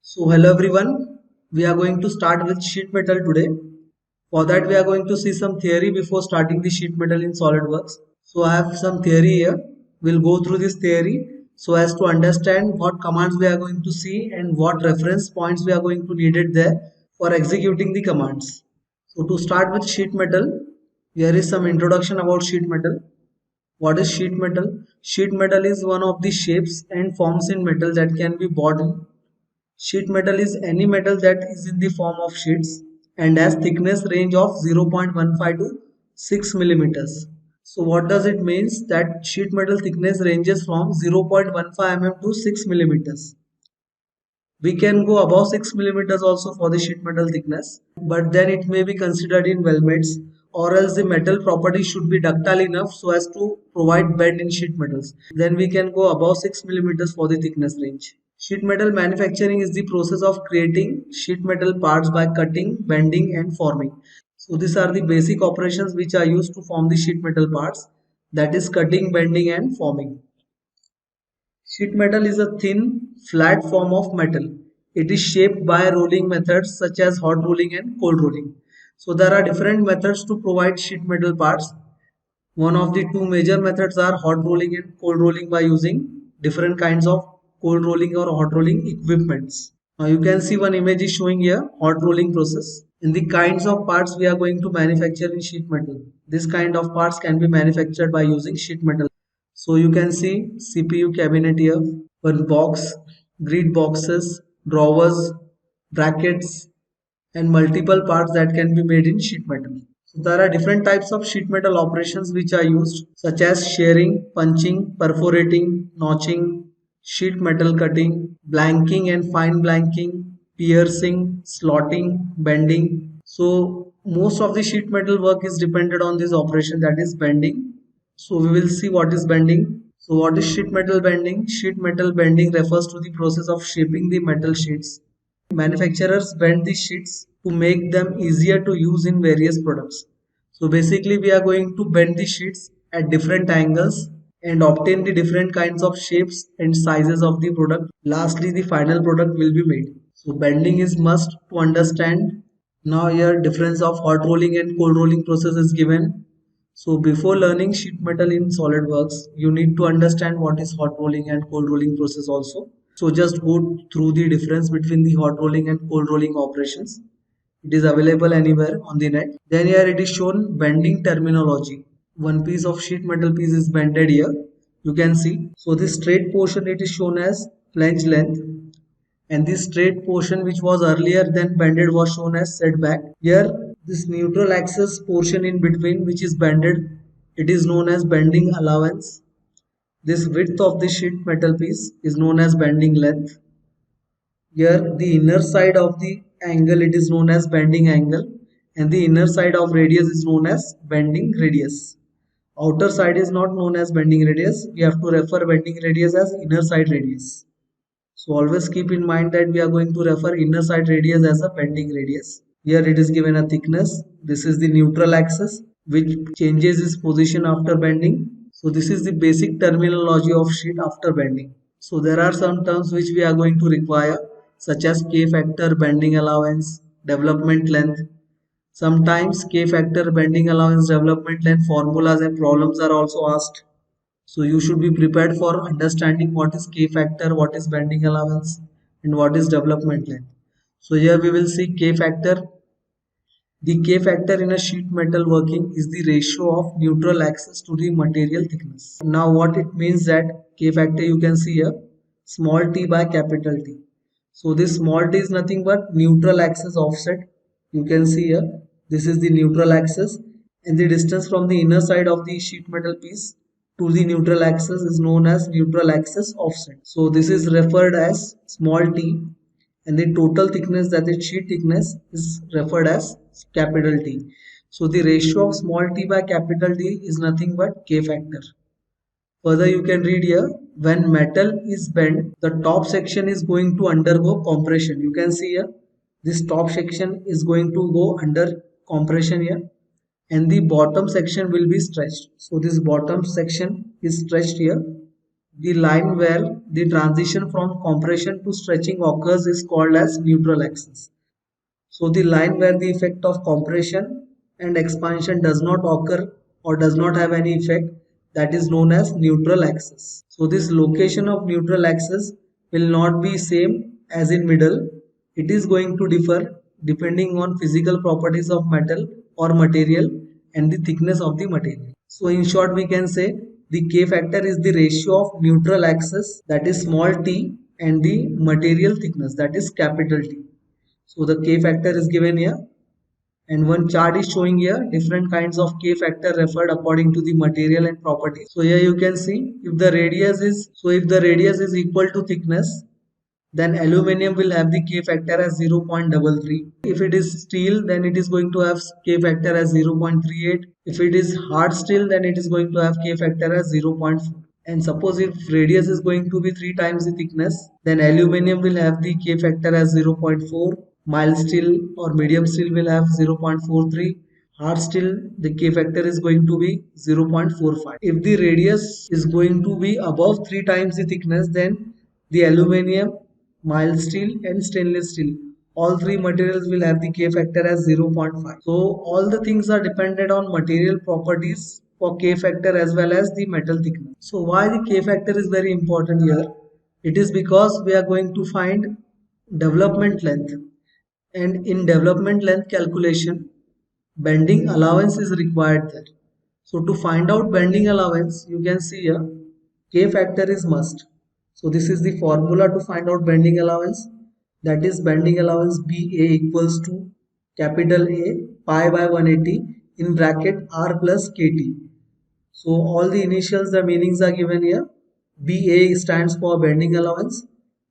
So hello everyone, we are going to start with sheet metal today. For that we are going to see some theory before starting the sheet metal in SolidWorks. So I have some theory here. We'll go through this theory so as to understand what commands we are going to see and what reference points we are going to need it there for executing the commands. So to start with sheet metal, here is some introduction about sheet metal. What is sheet metal? Sheet metal is one of the shapes and forms in metal that can be bought in. Sheet metal is any metal that is in the form of sheets and has thickness range of 0.15 to 6 millimeters. So what does it means that sheet metal thickness ranges from 0.15 mm to 6 millimeters. We can go above 6 millimeters also for the sheet metal thickness, but then it may be considered in weldments, or else the metal property should be ductile enough so as to provide bend in sheet metals. Then we can go above 6 millimeters for the thickness range. Sheet metal manufacturing is the process of creating sheet metal parts by cutting, bending and forming. So these are the basic operations which are used to form the sheet metal parts, that is cutting, bending and forming. Sheet metal is a thin, flat form of metal. It is shaped by rolling methods such as hot rolling and cold rolling. So there are different methods to provide sheet metal parts. One of the two major methods are hot rolling and cold rolling by using different kinds of cold rolling or hot rolling equipments. Now you can see one image is showing here hot rolling process. In the kinds of parts we are going to manufacture in sheet metal. This kind of parts can be manufactured by using sheet metal. So you can see CPU cabinet here, one box, grid boxes, drawers, brackets, and multiple parts that can be made in sheet metal. So there are different types of sheet metal operations which are used, such as shearing, punching, perforating, notching, sheet metal cutting, blanking and fine blanking, piercing, slotting, bending. So most of the sheet metal work is dependent on this operation, that is bending. So we will see what is bending. So what is sheet metal bending? Sheet metal bending refers to the process of shaping the metal sheets. Manufacturers bend the sheets to make them easier to use in various products. So basically we are going to bend the sheets at different angles and obtain the different kinds of shapes and sizes of the product. Lastly, the final product will be made. So bending is must to understand. Now here difference of hot rolling and cold rolling process is given. So before learning sheet metal in SolidWorks, you need to understand what is hot rolling and cold rolling process also. So just go through the difference between the hot rolling and cold rolling operations. It is available anywhere on the net. Then here it is shown bending terminology. One piece of sheet metal piece is bended here. You can see. So this straight portion it is shown as flange length, and this straight portion which was earlier then bended was shown as setback. Here this neutral axis portion in between which is bended, it is known as bending allowance. This width of the sheet metal piece is known as bending length. Here the inner side of the angle it is known as bending angle, and the inner side of radius is known as bending radius. Outer side is not known as bending radius. We have to refer bending radius as inner side radius. So always keep in mind that we are going to refer inner side radius as a bending radius. Here it is given a thickness. This is the neutral axis which changes its position after bending. So this is the basic terminology of sheet after bending. So there are some terms which we are going to require, such as K factor, bending allowance, development length. Sometimes K factor, bending allowance, development length formulas and problems are also asked. So you should be prepared for understanding what is K factor, what is bending allowance, and what is development length. So here we will see K factor. The K factor in a sheet metal working is the ratio of neutral axis to the material thickness. Now what it means that K factor you can see here, small t by capital T. So this small t is nothing but neutral axis offset. You can see here, this is the neutral axis, and the distance from the inner side of the sheet metal piece to the neutral axis is known as neutral axis offset. So this is referred as small t, and the total thickness, that is sheet thickness, is referred as capital T. So the ratio of small t by capital T is nothing but K factor. Further you can read here, when metal is bent, the top section is going to undergo compression. You can see here, this top section is going to go under compression here, and the bottom section will be stretched. So this bottom section is stretched here. the line where the transition from compression to stretching occurs is called as neutral axis. So the line where the effect of compression and expansion does not occur or does not have any effect, that is known as neutral axis. So this location of neutral axis will not be same as in middle. It is going to differ depending on physical properties of metal or material and the thickness of the material. So in short we can say the K factor is the ratio of neutral axis, that is small t, and the material thickness, that is capital T. So the K factor is given here, and one chart is showing here different kinds of K factor referred according to the material and properties. So here you can see if the radius is equal to thickness, then aluminum will have the K factor as 0.33. If it is steel, then it is going to have K factor as 0.38. If it is hard steel, then it is going to have K factor as 0.4. And suppose if radius is going to be 3 times the thickness, then aluminum will have the K factor as 0.4. Mild steel or medium steel will have 0.43. Hard steel, the K factor is going to be 0.45. If the radius is going to be above 3 times the thickness, then the aluminum, mild steel and stainless steel, all three materials will have the K factor as 0.5. So all the things are dependent on material properties for K factor as well as the metal thickness. So why the K factor is very important here? It is because we are going to find development length, and in development length calculation bending allowance is required there. So to find out bending allowance, you can see here K factor is must. So this is the formula to find out bending allowance, that is bending allowance BA equals to capital A pi by 180 in bracket R plus KT. So all the initials, the meanings are given here. BA stands for bending allowance,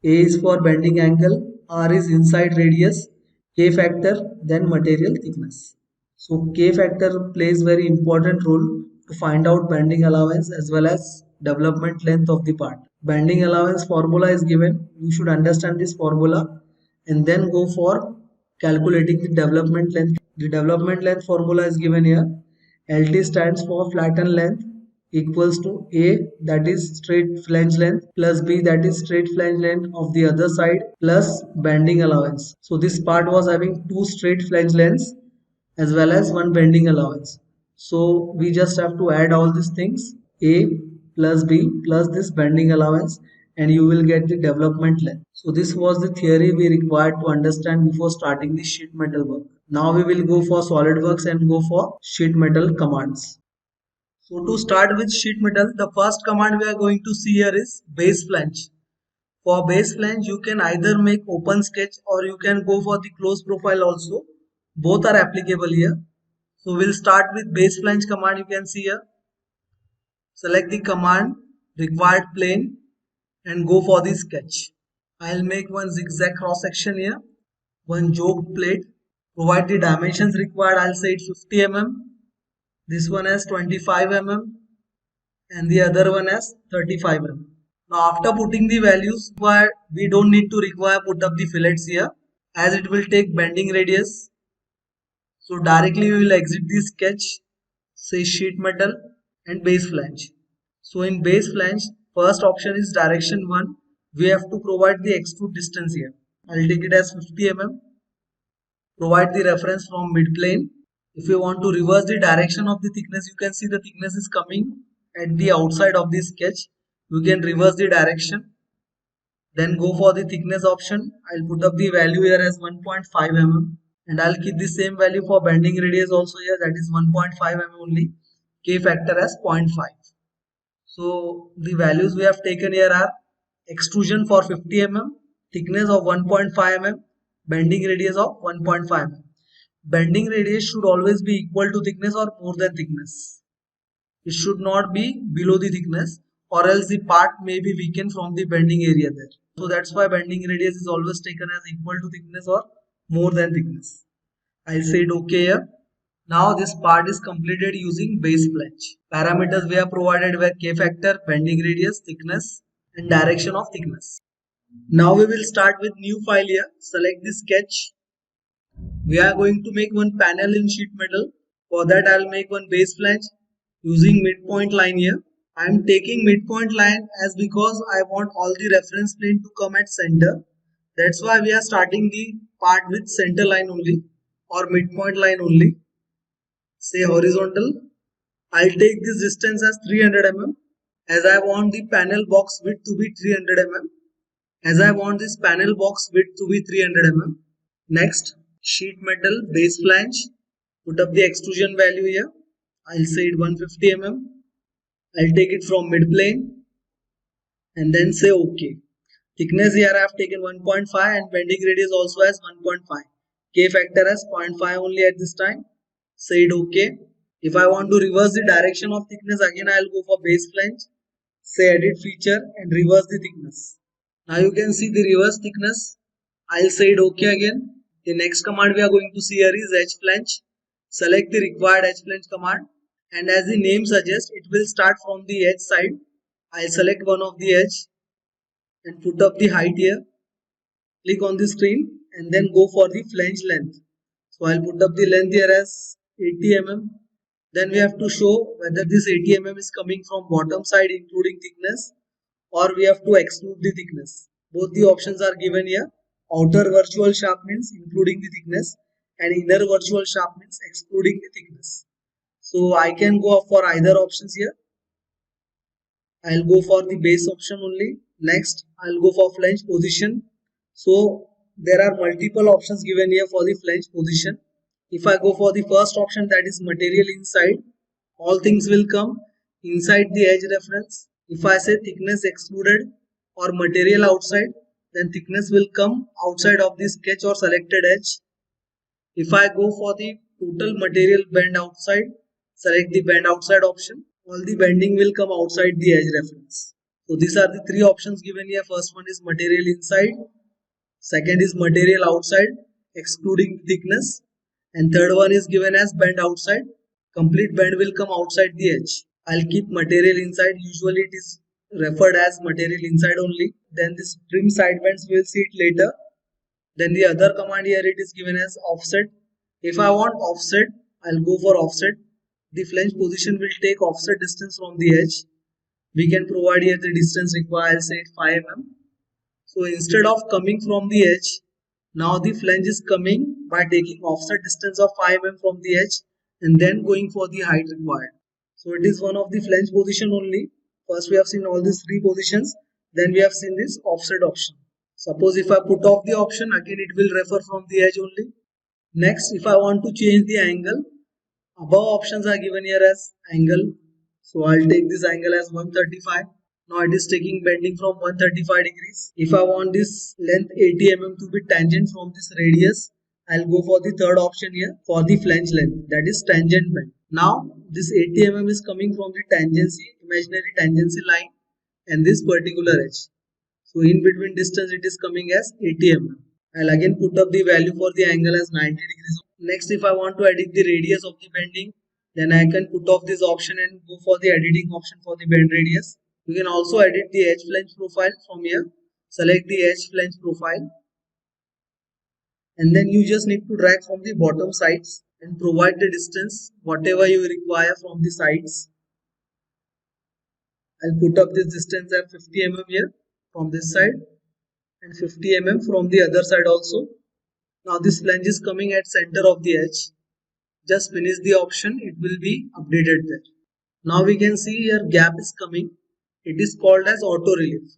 A is for bending angle, R is inside radius, K factor, then material thickness. So K factor plays very important role to find out bending allowance as well as development length of the part. Bending allowance formula is given. You should understand this formula and then go for calculating the development length. The development length formula is given here. LT stands for flattened length equals to A, that is straight flange length, plus B, that is straight flange length of the other side, plus bending allowance. So this part was having two straight flange lengths as well as one bending allowance. So we just have to add all these things, A plus B plus this bending allowance, and you will get the development length. So this was the theory we required to understand before starting the sheet metal work. Now we will go for SolidWorks and go for sheet metal commands. So to start with sheet metal, the first command we are going to see here is base flange. For base flange, you can either make open sketch or you can go for the close profile also. Both are applicable here. So we'll start with base flange command. You can see here. Select the command, required plane, and go for the sketch. I'll make one zigzag cross section here, one yoke plate. Provide the dimensions required. I'll say it 50 mm. This one has 25 mm and the other one has 35 mm. Now after putting the values required, we don't need to put up the fillets here as it will take bending radius. So directly we will exit the sketch, say sheet metal and base flange. So in base flange, first option is direction 1. We have to provide the extrude distance here. I'll take it as 50 mm. Provide the reference from mid plane. If you want to reverse the direction of the thickness, you can see the thickness is coming at the outside of the sketch. You can reverse the direction. Then go for the thickness option. I'll put up the value here as 1.5 mm. And I'll keep the same value for bending radius also here, that is 1.5 mm only. K factor as 0.5. So the values we have taken here are extrusion for 50 mm, thickness of 1.5 mm, bending radius of 1.5 mm. Bending radius should always be equal to thickness or more than thickness. It should not be below the thickness, or else the part may be weakened from the bending area there. So that's why bending radius is always taken as equal to thickness or more than thickness. I'll say it okay here. Now this part is completed using base flange. Parameters we have provided were K factor, bending radius, thickness and direction of thickness. Now we will start with new file here. Select the sketch. We are going to make one panel in sheet metal. For that I'll make one base flange using midpoint line here. I am taking midpoint line as because I want all the reference plane to come at center. That's why we are starting the part with center line only or midpoint line only. Say horizontal. I'll take this distance as 300 mm as I want the panel box width to be 300 mm. As I want this panel box width to be 300 mm. Next, sheet metal base flange. Put up the extrusion value here. I'll say it 150 mm. I'll take it from mid plane and then say OK. Thickness here I have taken 1.5 and bending radius also as 1.5. K factor as 0.5 only at this time. Say it OK. If I want to reverse the direction of thickness, again I'll go for base flange. Say edit feature and reverse the thickness. Now you can see the reverse thickness. I'll say it OK again. The next command we are going to see here is edge flange. Select the required edge flange command, and as the name suggests, it will start from the edge side. I'll select one of the edge and put up the height here. Click on the screen and then go for the flange length. So I'll put up the length here as 80 mm. Then we have to show whether this 80 mm is coming from bottom side including thickness, or we have to exclude the thickness. Both the options are given here. Outer virtual sharp means including the thickness and inner virtual sharp means excluding the thickness. So I can go for either options here. I'll go for the base option only. Next, I'll go for flange position. So there are multiple options given here for the flange position. If I go for the first option, that is material inside, all things will come inside the edge reference. If I say thickness excluded or material outside, then thickness will come outside of the sketch or selected edge. If I go for the total material bend outside, select the bend outside option, all the bending will come outside the edge reference. So these are the three options given here. First one is material inside, second is material outside excluding thickness, and third one is given as bend outside. Complete bend will come outside the edge. I'll keep material inside. Usually it is referred as material inside only. Then this trim side bends, we'll see it later. Then the other command here, it is given as offset. If I want offset, I'll go for offset. The flange position will take offset distance from the edge. We can provide here the distance required, say 5 mm. So instead of coming from the edge, now the flange is coming by taking offset distance of 5 mm from the edge and then going for the height required. So it is one of the flange position only. First we have seen all these three positions, then we have seen this offset option. Suppose if I put off the option, again it will refer from the edge only. Next, if I want to change the angle, above options are given here as angle. So I'll take this angle as 135. Now it is taking bending from 135 degrees. If I want this length 80 mm to be tangent from this radius, I'll go for the third option here for the flange length, that is tangent bend. Now this 80 mm is coming from the tangency, imaginary tangency line and this particular edge. So in between distance it is coming as 80 mm. I'll again put up the value for the angle as 90 degrees. Next, if I want to edit the radius of the bending, then I can put off this option and go for the editing option for the bend radius. You can also edit the edge flange profile from here. Select the edge flange profile. And then you just need to drag from the bottom sides and provide the distance whatever you require from the sides. I'll put up this distance at 50 mm here from this side and 50 mm from the other side also. Now this flange is coming at center of the edge. Just finish the option, it will be updated there. Now we can see here gap is coming. It is called as auto relief.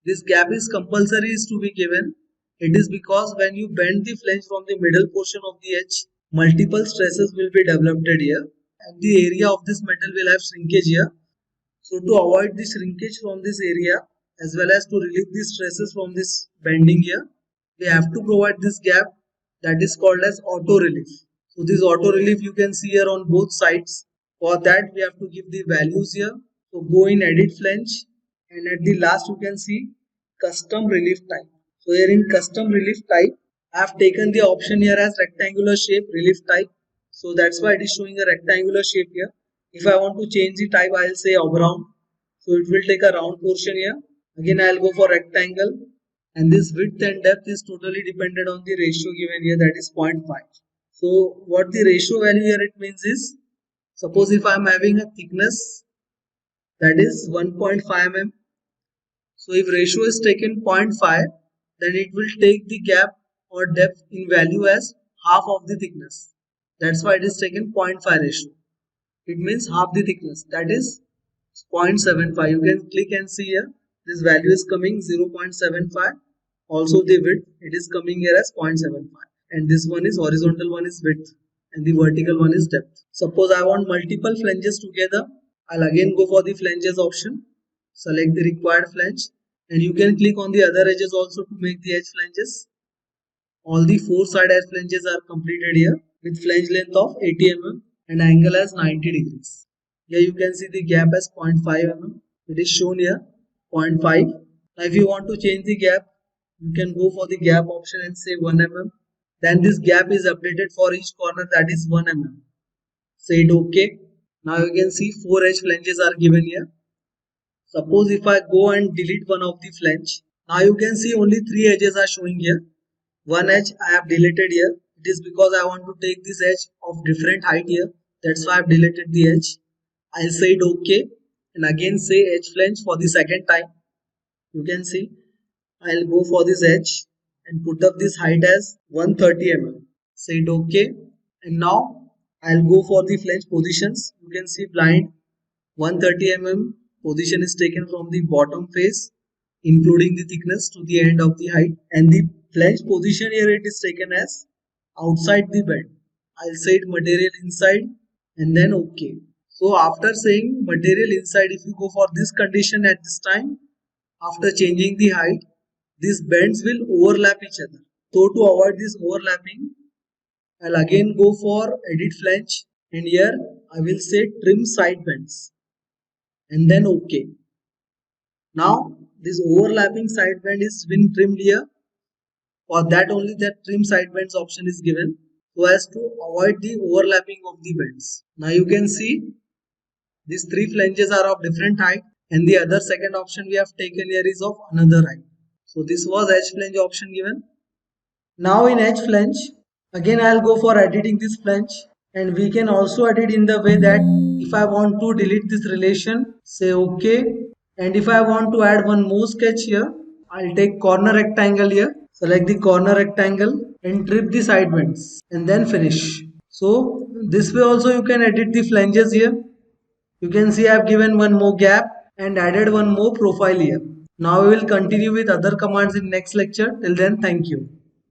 This gap is compulsory is to be given. It is because when you bend the flange from the middle portion of the edge, multiple stresses will be developed here and the area of this metal will have shrinkage here. So to avoid the shrinkage from this area as well as to relieve the stresses from this bending here, we have to provide this gap, that is called as auto relief. So this auto relief you can see here on both sides. For that we have to give the values here. So go in edit flange and at the last you can see custom relief type. So here in custom relief type, I have taken the option here as rectangular shape relief type. So that's why it is showing a rectangular shape here. If I want to change the type, I'll say round. So it will take a round portion here. Again I'll go for rectangle. And this width and depth is totally dependent on the ratio given here, that is 0.5. So what the ratio value here it means is, suppose if I am having a thickness that is 1.5 mm. So if ratio is taken 0.5, then it will take the gap or depth in value as half of the thickness. That's why it is taken 0.5 ratio. It means half the thickness, that is 0.75. You can click and see here, this value is coming 0.75. Also the width, it is coming here as 0.75. And this one is horizontal one is width and the vertical one is depth. Suppose I want multiple flanges together. I'll again go for the flanges option. Select the required flange and you can click on the other edges also to make the edge flanges. All the four side edge flanges are completed here with flange length of 80 mm and angle as 90 degrees. Here you can see the gap as 0.5 mm. It is shown here 0.5. Now if you want to change the gap, you can go for the gap option and say 1 mm. Then this gap is updated for each corner, that is 1 mm. Say it OK. Now you can see 4 edge flanges are given here. Suppose if I go and delete one of the flange, now you can see only 3 edges are showing here. One edge I have deleted here. It is because I want to take this edge of different height here. That's why I have deleted the edge. I'll say it OK and again say edge flange for the second time. You can see I'll go for this edge and put up this height as 130 mm. Say it OK and now I'll go for the flange positions. You can see blind 130 mm position is taken from the bottom face including the thickness to the end of the height, and the flange position here it is taken as outside the bend. I'll say it material inside and then OK. So after saying material inside, if you go for this condition at this time, after changing the height, these bends will overlap each other. So to avoid this overlapping, I'll again go for edit flange and here I will say trim side bends and then OK. Now this overlapping side bend is been trimmed here. For that only that trim side bends option is given so as to avoid the overlapping of the bends. Now you can see these 3 flanges are of different height and the other second option we have taken here is of another height. So this was edge flange option given. Now in edge flange, again I'll go for editing this flange and we can also edit in the way that if I want to delete this relation, say OK. And if I want to add one more sketch here, I'll take corner rectangle here, select the corner rectangle and trim the side bends and then finish. So this way also you can edit the flanges here. You can see I have given one more gap and added one more profile here. Now we will continue with other commands in next lecture. Till then, thank you.